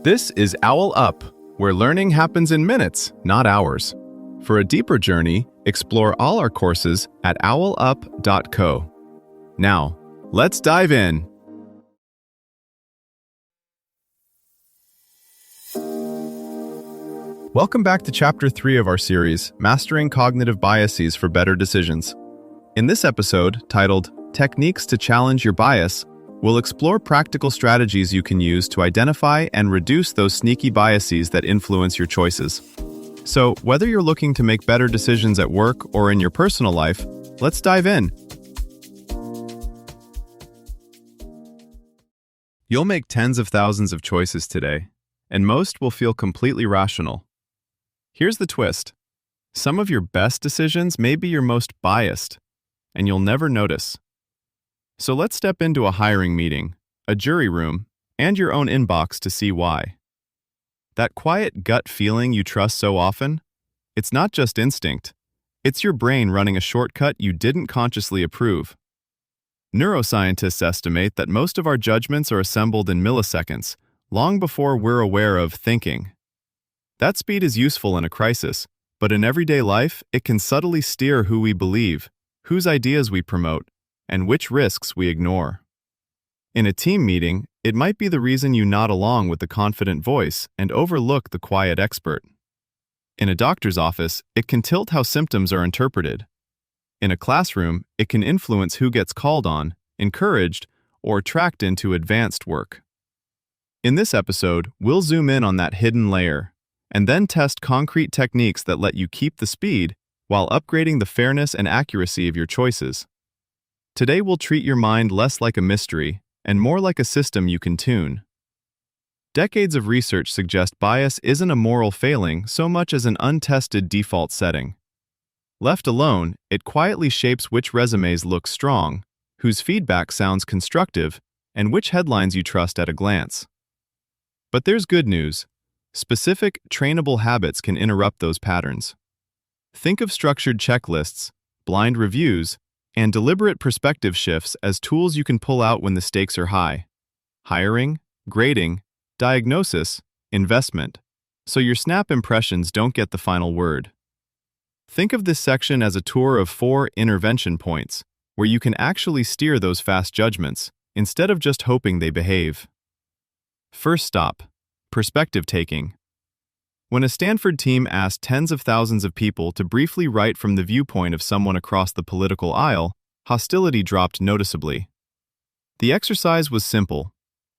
This is OwlUp, where learning happens in minutes, not hours. For a deeper journey, explore all our courses at owlup.co. Now, let's dive in. Welcome back to Chapter 3 of our series, Mastering Cognitive Biases for Better Decisions. In this episode, titled Techniques to Challenge Your Bias, we'll explore practical strategies you can use to identify and reduce those sneaky biases that influence your choices. So, whether you're looking to make better decisions at work or in your personal life, let's dive in. You'll make tens of thousands of choices today, and most will feel completely rational. Here's the twist. Some of your best decisions may be your most biased, and you'll never notice. So let's step into a hiring meeting, a jury room, and your own inbox to see why. That quiet gut feeling you trust so often? It's not just instinct. It's your brain running a shortcut you didn't consciously approve. Neuroscientists estimate that most of our judgments are assembled in milliseconds, long before we're aware of thinking. That speed is useful in a crisis, but in everyday life, it can subtly steer who we believe, whose ideas we promote, and which risks we ignore. In a team meeting, it might be the reason you nod along with the confident voice and overlook the quiet expert. In a doctor's office, it can tilt how symptoms are interpreted. In a classroom, it can influence who gets called on, encouraged, or tracked into advanced work. In this episode, we'll zoom in on that hidden layer, and then test concrete techniques that let you keep the speed while upgrading the fairness and accuracy of your choices. Today we'll treat your mind less like a mystery and more like a system you can tune. Decades of research suggest bias isn't a moral failing so much as an untested default setting. Left alone, it quietly shapes which resumes look strong, whose feedback sounds constructive, and which headlines you trust at a glance. But there's good news. Specific, trainable habits can interrupt those patterns. Think of structured checklists, blind reviews, and deliberate perspective shifts as tools you can pull out when the stakes are high. Hiring, grading, diagnosis, investment. So your snap impressions don't get the final word. Think of this section as a tour of 4 intervention points, where you can actually steer those fast judgments, instead of just hoping they behave. First stop. Perspective taking. When a Stanford team asked tens of thousands of people to briefly write from the viewpoint of someone across the political aisle, hostility dropped noticeably. The exercise was simple.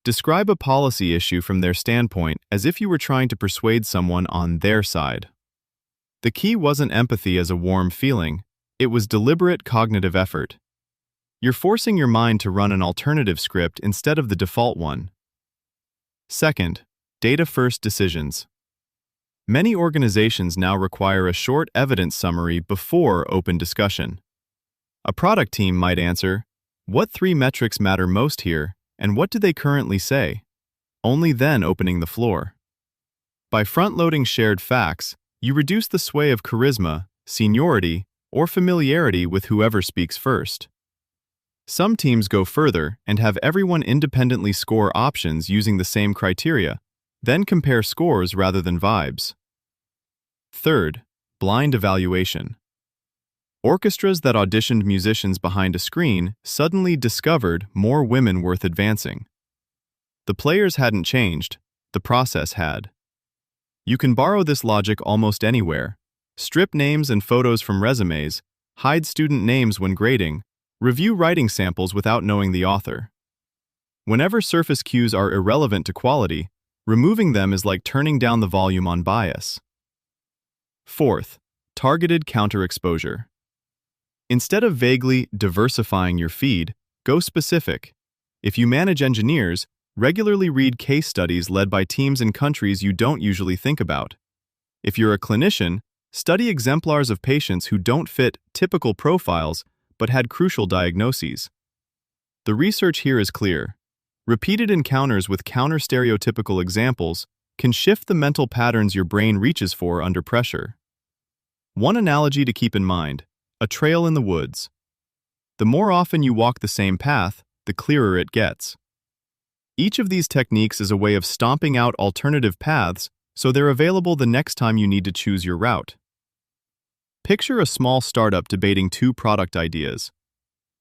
Describe a policy issue from their standpoint as if you were trying to persuade someone on their side. The key wasn't empathy as a warm feeling, it was deliberate cognitive effort. You're forcing your mind to run an alternative script instead of the default one. Second, data-first decisions. Many organizations now require a short evidence summary before open discussion. A product team might answer, "What 3 metrics matter most here, and what do they currently say?" Only then opening the floor. By front-loading shared facts, you reduce the sway of charisma, seniority, or familiarity with whoever speaks first. Some teams go further and have everyone independently score options using the same criteria, then compare scores rather than vibes. Third, blind evaluation. Orchestras that auditioned musicians behind a screen suddenly discovered more women worth advancing. The players hadn't changed, the process had. You can borrow this logic almost anywhere. Strip names and photos from resumes, hide student names when grading, review writing samples without knowing the author. Whenever surface cues are irrelevant to quality, removing them is like turning down the volume on bias. Fourth, targeted counterexposure. Instead of vaguely diversifying your feed, go specific. If you manage engineers, regularly read case studies led by teams in countries you don't usually think about. If you're a clinician, study exemplars of patients who don't fit typical profiles but had crucial diagnoses. The research here is clear. Repeated encounters with counter-stereotypical examples can shift the mental patterns your brain reaches for under pressure. One analogy to keep in mind, a trail in the woods. The more often you walk the same path, the clearer it gets. Each of these techniques is a way of stomping out alternative paths so they're available the next time you need to choose your route. Picture a small startup debating two product ideas.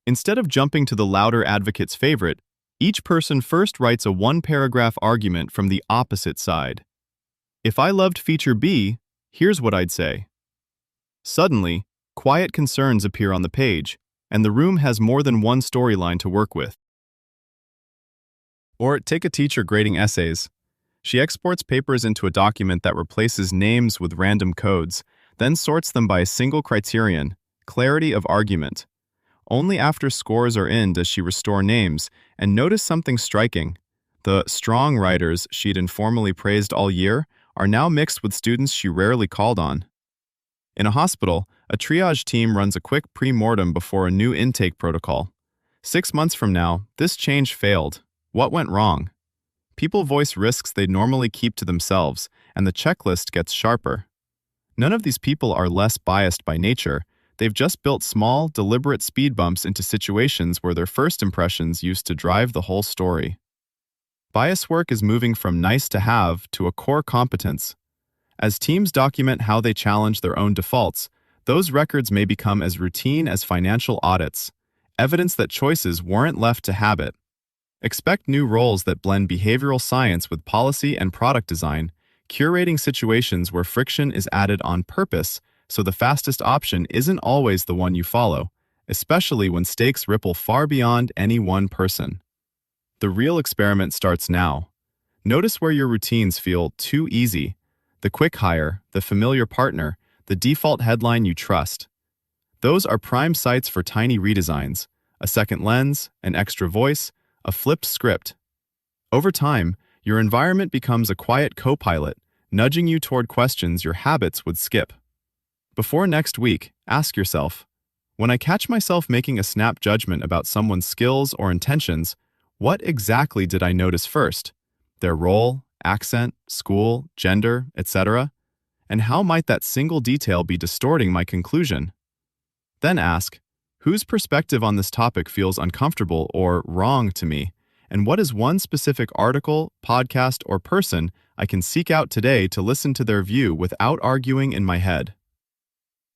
Instead of jumping to the louder advocate's favorite, each person first writes a one-paragraph argument from the opposite side. If I loved feature B, here's what I'd say. Suddenly, quiet concerns appear on the page, and the room has more than one storyline to work with. Or take a teacher grading essays. She exports papers into a document that replaces names with random codes, then sorts them by a single criterion: clarity of argument. Only after scores are in does she restore names, and notice something striking. The strong writers she'd informally praised all year are now mixed with students she rarely called on. In a hospital, a triage team runs a quick pre-mortem before a new intake protocol. 6 months from now, this change failed. What went wrong? People voice risks they'd normally keep to themselves, and the checklist gets sharper. None of these people are less biased by nature. They've just built small, deliberate speed bumps into situations where their first impressions used to drive the whole story. Bias work is moving from nice to have to a core competence. As teams document how they challenge their own defaults, those records may become as routine as financial audits, evidence that choices weren't left to habit. Expect new roles that blend behavioral science with policy and product design, curating situations where friction is added on purpose so the fastest option isn't always the one you follow, especially when stakes ripple far beyond any one person. The real experiment starts now. Notice where your routines feel too easy: the quick hire, the familiar partner, the default headline you trust. Those are prime sites for tiny redesigns: a second lens, an extra voice, a flipped script. Over time, your environment becomes a quiet co-pilot, nudging you toward questions your habits would skip. Before next week, ask yourself, when I catch myself making a snap judgment about someone's skills or intentions, what exactly did I notice first? Their role, accent, school, gender, etc.? And how might that single detail be distorting my conclusion? Then ask, whose perspective on this topic feels uncomfortable or wrong to me? And what is one specific article, podcast, or person I can seek out today to listen to their view without arguing in my head?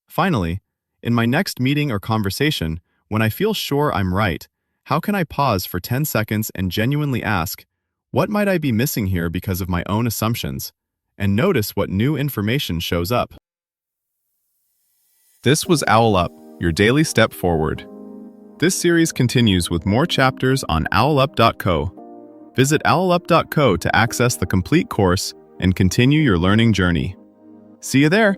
Finally, in my next meeting or conversation, when I feel sure I'm right, how can I pause for 10 seconds and genuinely ask, what might I be missing here because of my own assumptions? And notice what new information shows up. This was OwlUp, your daily step forward. This series continues with more chapters on OwlUp.co. Visit OwlUp.co to access the complete course and continue your learning journey. See you there!